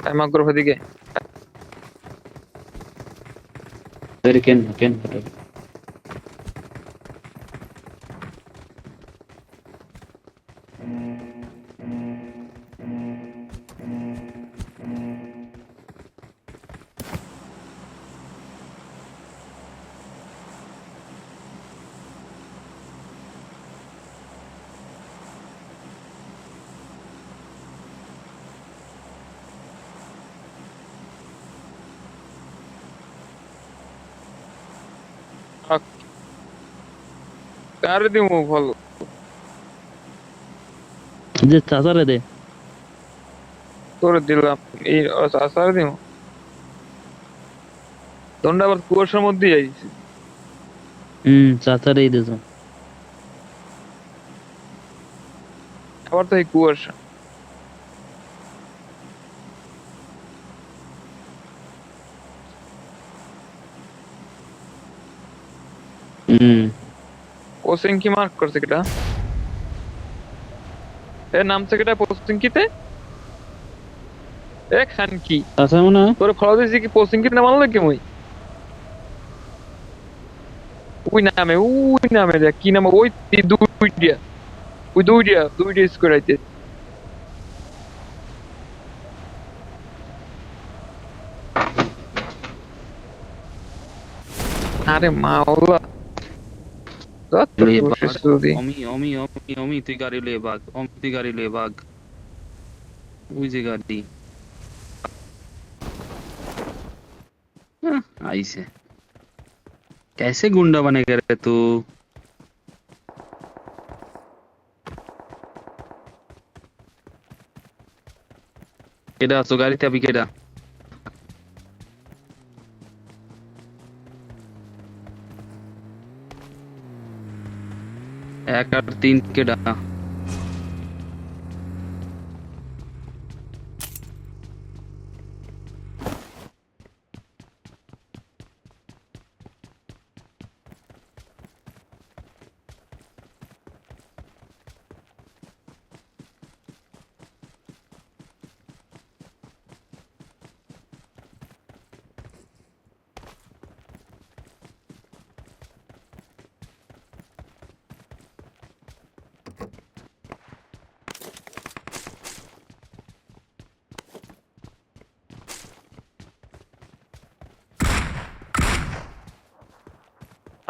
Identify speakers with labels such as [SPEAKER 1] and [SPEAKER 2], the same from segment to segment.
[SPEAKER 1] Time আগ্রহ দিকে
[SPEAKER 2] Ken.
[SPEAKER 1] কার দিমু ফল
[SPEAKER 3] যে চাচারে দে।
[SPEAKER 1] তোরে দিলাম এই আসার দিমু দন্ডা আবার কুয়াশার মধ্যে আইছে
[SPEAKER 3] চাচারেই দিছ।
[SPEAKER 1] আবার তো এই কুয়াশা পোস্টিং কি মার্ক করছে কেটা এ নামছে কেটা পোস্টিং কিতে এ খান কি
[SPEAKER 3] চাচা মনে হয়
[SPEAKER 1] তোরে ফলো দিছি কি পোস্টিং কি নাম আনলো কি মই ওই নামে দেখ কি নাম ওই দুইটা স্কোর আইতে আরে মাওলা
[SPEAKER 3] অমি তুই গাড়ি লয়ে ভাগ। ওই যে গাড়ি আইছে। कैसे गुंडा बनेगा रे तू? केडा सो गाड़ीতে अभी केडा? 1 আর 3 কেডা?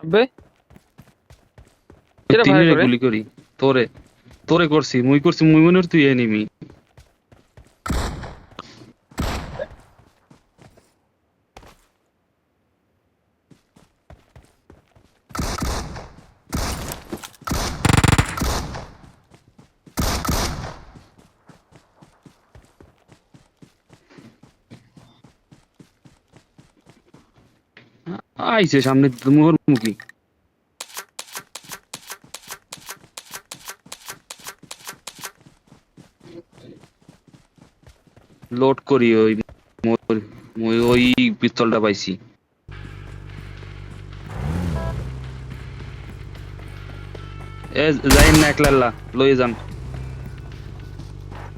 [SPEAKER 1] আবে কেডা ভাই করে
[SPEAKER 3] গুলি করি তোরে করছি মুই মনে তুই এনিমি আইছে সামনে মোহর মুখী লোড করি ওই পিস্তলটা পাইছি এ যাইন না একলা লয়ে যান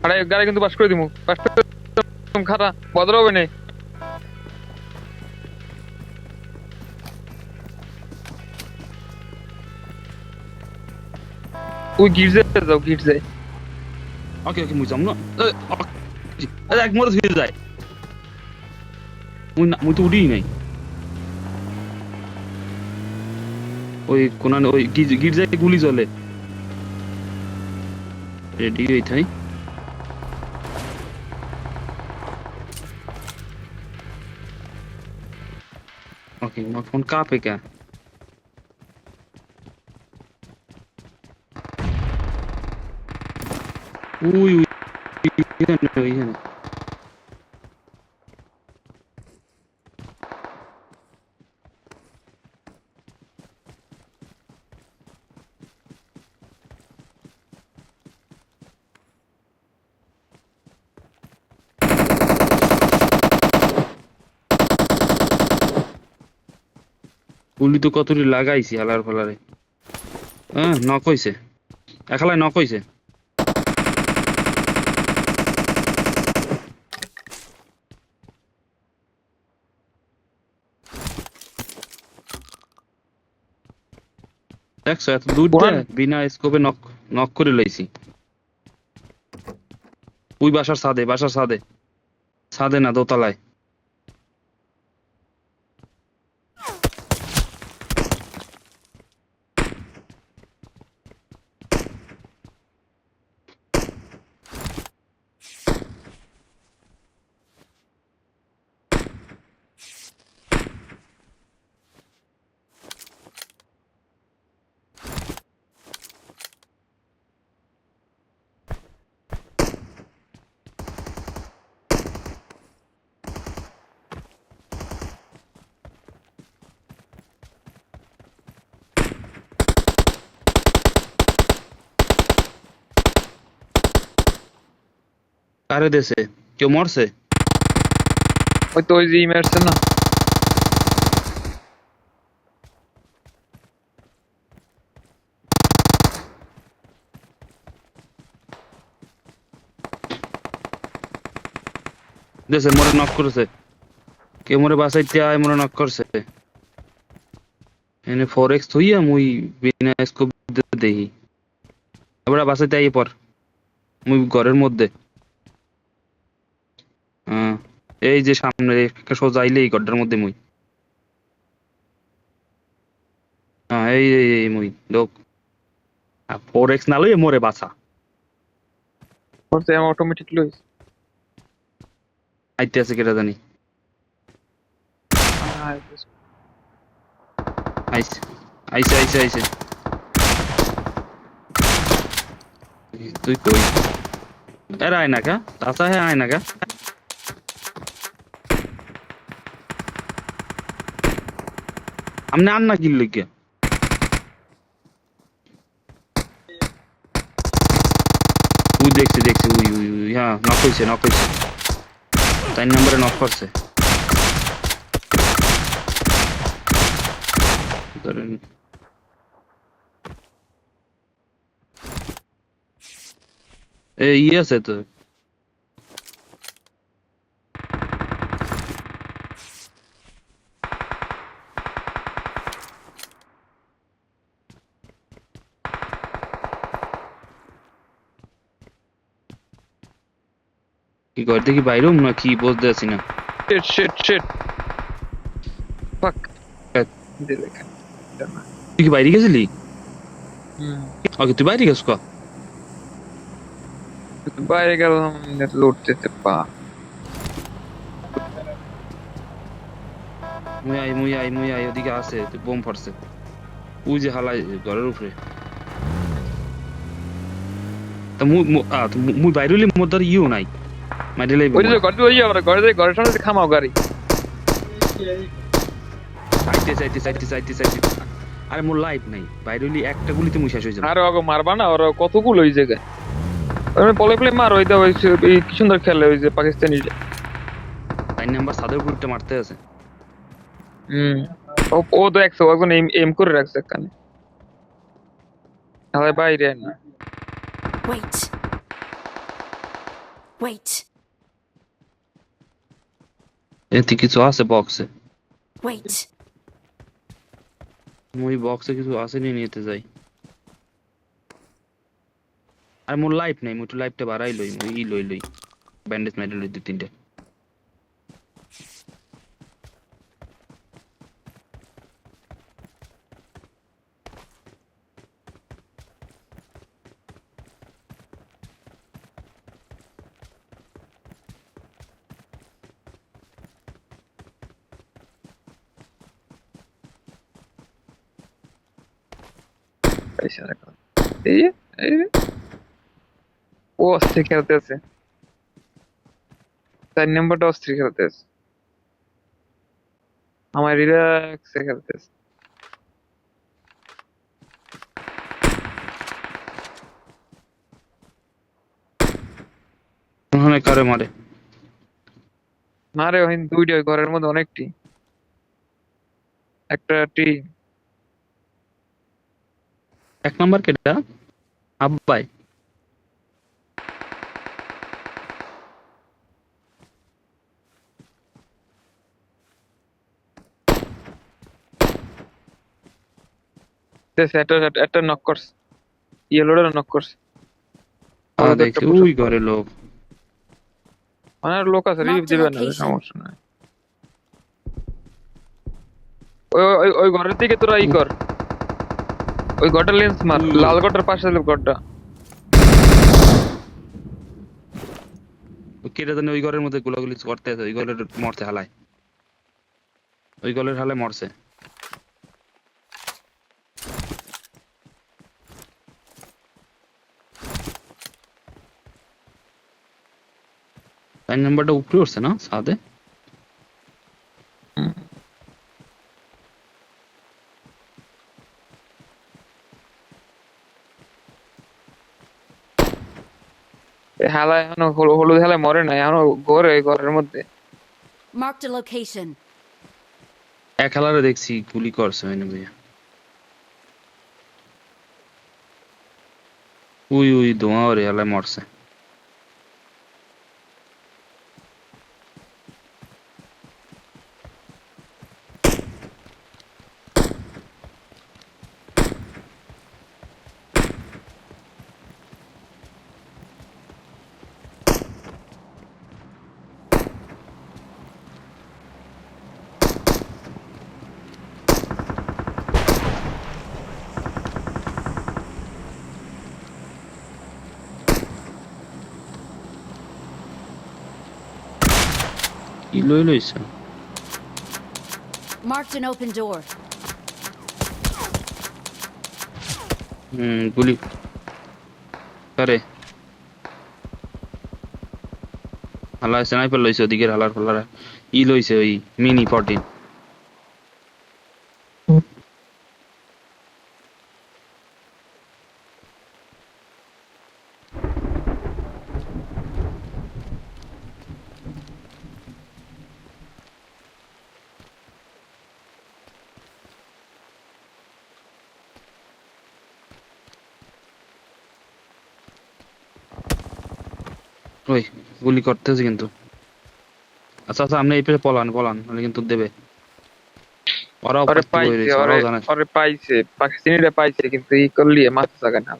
[SPEAKER 1] আরে গাড়ি কিন্তু পাস করে দিমু পাস খাতা বদল হবে না ওই গির্জে যাও গির্জে
[SPEAKER 3] ওকে মুই যাম না এক মরে ধুয়ে যায় মুই তো উড়ি নাই ওই কোনা ওই গির্জায় গুলি চলে রেডি হই থাই ओके मैं फोन कहाँ पे क्या उई ये গুলি তো কতরি লাগাইছি আলার ফালারে হ্যাঁ নক হইছে একলাই নক হইছে দেখছো এত দূর
[SPEAKER 1] কোরআন
[SPEAKER 3] দিয়ে বিনা স্কোপে নক নক করে লইছি। ওই বাসার ছাদে ছাদে না দোতলায়। কারে দেশে কেউ মরছে?
[SPEAKER 1] ওই তো ওই যে ইমার্সে না।
[SPEAKER 3] দেশে মরে নক করেছে। কেউ মরে বাসাইতে আয় মরে নক করছে। এনে 4x হইয়া মুই বিনা স্কোপ দেখি। এবার বাসাইতে আই পর মুই ঘরের মধ্যে। হ্যাঁ এই যে সামনে একটা সোজা আইলে এই ঘরটার মধ্যে মুই। হ্যাঁ এই মুই লোক 4x না লইয়ে মরে বাসা।
[SPEAKER 1] করতে আমি অটোমেটিক লই।
[SPEAKER 3] আইতে আছে কেটা জানি। আইছে আইছে তুই কই? এরা আয় না কা চাচা হ্যাঁ আয় না কা। আমনে আন্না কিল লইয়া ওই দেখছি উই হ্যাঁ নক হইছে 4 নম্বরে নক করছে। ধরেন এই আছে তো কি ঘর দেখি বাইরুম না কি বুঝতে আছি না।
[SPEAKER 1] শিট ফাক দিলে কেন?
[SPEAKER 3] তুই কি বাইরে গেছিলি?
[SPEAKER 1] হুম।
[SPEAKER 3] ওকে তুই বাইরে গেছ ক?
[SPEAKER 1] বাইরে গেলাম লড়তে পা।
[SPEAKER 3] মুই আই ওদিকে আছে তুই বোম ফাটছে। ওই যে হালাই ঘরের উপরে। তা মুই বাইরে হইলে মোর ধর ইও নাই মাইরে লাইব।
[SPEAKER 1] ওই যে ঘরে ওই আমরা ঘরের সামনে খামাও গাড়ি।
[SPEAKER 3] চাইতে আরে মোর লাইফ নাই বাইরে হইলে একটা গুলিতে মুই শেষ হয়ে যাবে।
[SPEAKER 1] আরে ওকে মারবা না, ওরা কতগুলো ওই জায়গায়। ওই পলে মার ওই দা ওই কি সুন্দর খেলে ওই যে পাকিস্তানি।
[SPEAKER 3] 4 নাম্বার ছাদের উপর উঠে মারতে আছে।
[SPEAKER 1] হুম। ও তো একশো এখন এম করে রাখছে এখানে। তাহলে বাইরে না।
[SPEAKER 2] Wait. Wait.
[SPEAKER 3] এতে কিছু আছে বক্সে।
[SPEAKER 2] Wait.
[SPEAKER 3] মুই বক্সে কিছু আছে নিয়ে নিতে যাই। আর মোর লাইফ নাই মুই একটু লাইফটা বাড়াই লই মুই লই ব্যান্ডেজ মেডেল লই 2-3টা।
[SPEAKER 1] পয়সা রাখো। এই এই ও অস্থির খেলতে আছে। 4 নম্বরটা অস্থির খেলতে আছে। আমার রিল্যাক্সে খেলতে আছে।
[SPEAKER 3] ওখানে কারে মারে?
[SPEAKER 1] না রে ওই দুইটা ওই ঘরের মধ্যে অনেকটি। একটা টিম।
[SPEAKER 3] 1 নাম্বার কেডা? আব্বাই।
[SPEAKER 1] একটা নক করছে, ইয়েলোটার নক করছে।
[SPEAKER 3] হ্যাঁ দেখছি ওই ঘরে লোক।
[SPEAKER 1] অনেক লোক আছে, রিভ
[SPEAKER 2] Marked a
[SPEAKER 1] দিবে না,
[SPEAKER 2] location.
[SPEAKER 1] সমস্যা নাই। ওই ঘরের দিকে তোরা ই কর, ওই ঘরটা লেন্স মার,
[SPEAKER 3] ওই
[SPEAKER 1] লাল ঘরটার পাশে ঘরটা।
[SPEAKER 3] কেটে জানি ওই ঘরের মধ্যে গোলাগুলি করতে আছে, ওই ঘরের মরছে হালায়, ওই ঘরের হালে মরছে। লাইন নাম্বারটা উপরে উঠছে না সাদে।
[SPEAKER 1] হেলা এখনো হলুদ হেলায় মরে নাই, এখনো ঘরে, ঘরের মধ্যে।
[SPEAKER 2] Marked a location.
[SPEAKER 3] এক হালারে দেখছি গুলি করছে হয়নি ভাইয়া। ওই ধোঁয়া ওরে হালায় মরছে। কি লইছে?
[SPEAKER 2] Marked an open door.
[SPEAKER 3] গুলি করে হালা স্নাইপার লইছে ওদিকের হালার ফালারা। লইছে ওই মিনি 14। ওই গুলি করতেছে কিন্তু। আচ্ছা আচ্ছা, আপনি এই পেছনে পলান নাহলে কিন্তু দেবে। ওরাও
[SPEAKER 1] ওরে
[SPEAKER 3] পাইতে বই
[SPEAKER 1] পাইছে,
[SPEAKER 3] রয়েছে,
[SPEAKER 1] ওরে
[SPEAKER 3] ওরাও জানে।
[SPEAKER 1] ওরে পাইছে, পাকিস্তানিরা পাইছে, কিন্তু ই করলি মাথা জায়গা না।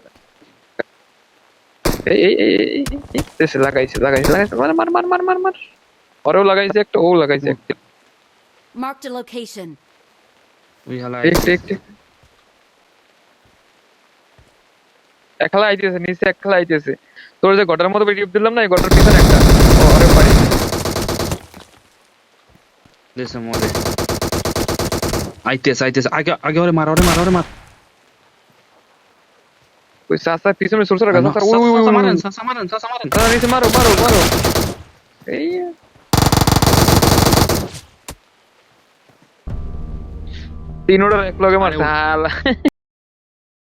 [SPEAKER 1] দেশে লাগাইছে, মার মার মার মার মার মার। ওরেও লাগাইছে একটা, ও লাগাইছে একটা।
[SPEAKER 2] Marked a location.
[SPEAKER 3] ওই হালা
[SPEAKER 1] এক খেলা আইতেছে, নিচে এক খেলা আইতেছে। তোর যে গটার মতো টিপ দিলাম না, এই গটার পিছনে একটা। ওরে পাইছে।
[SPEAKER 3] দেশে মরে আইতেছে আগে আগে ওরে মার।
[SPEAKER 1] ওই চাচা পিছনে ছোট ছোট গাছ,
[SPEAKER 3] মারেন।
[SPEAKER 1] নিচে মারো মারো মারো। এই তিনোটার এক লগে মারছে, হালা।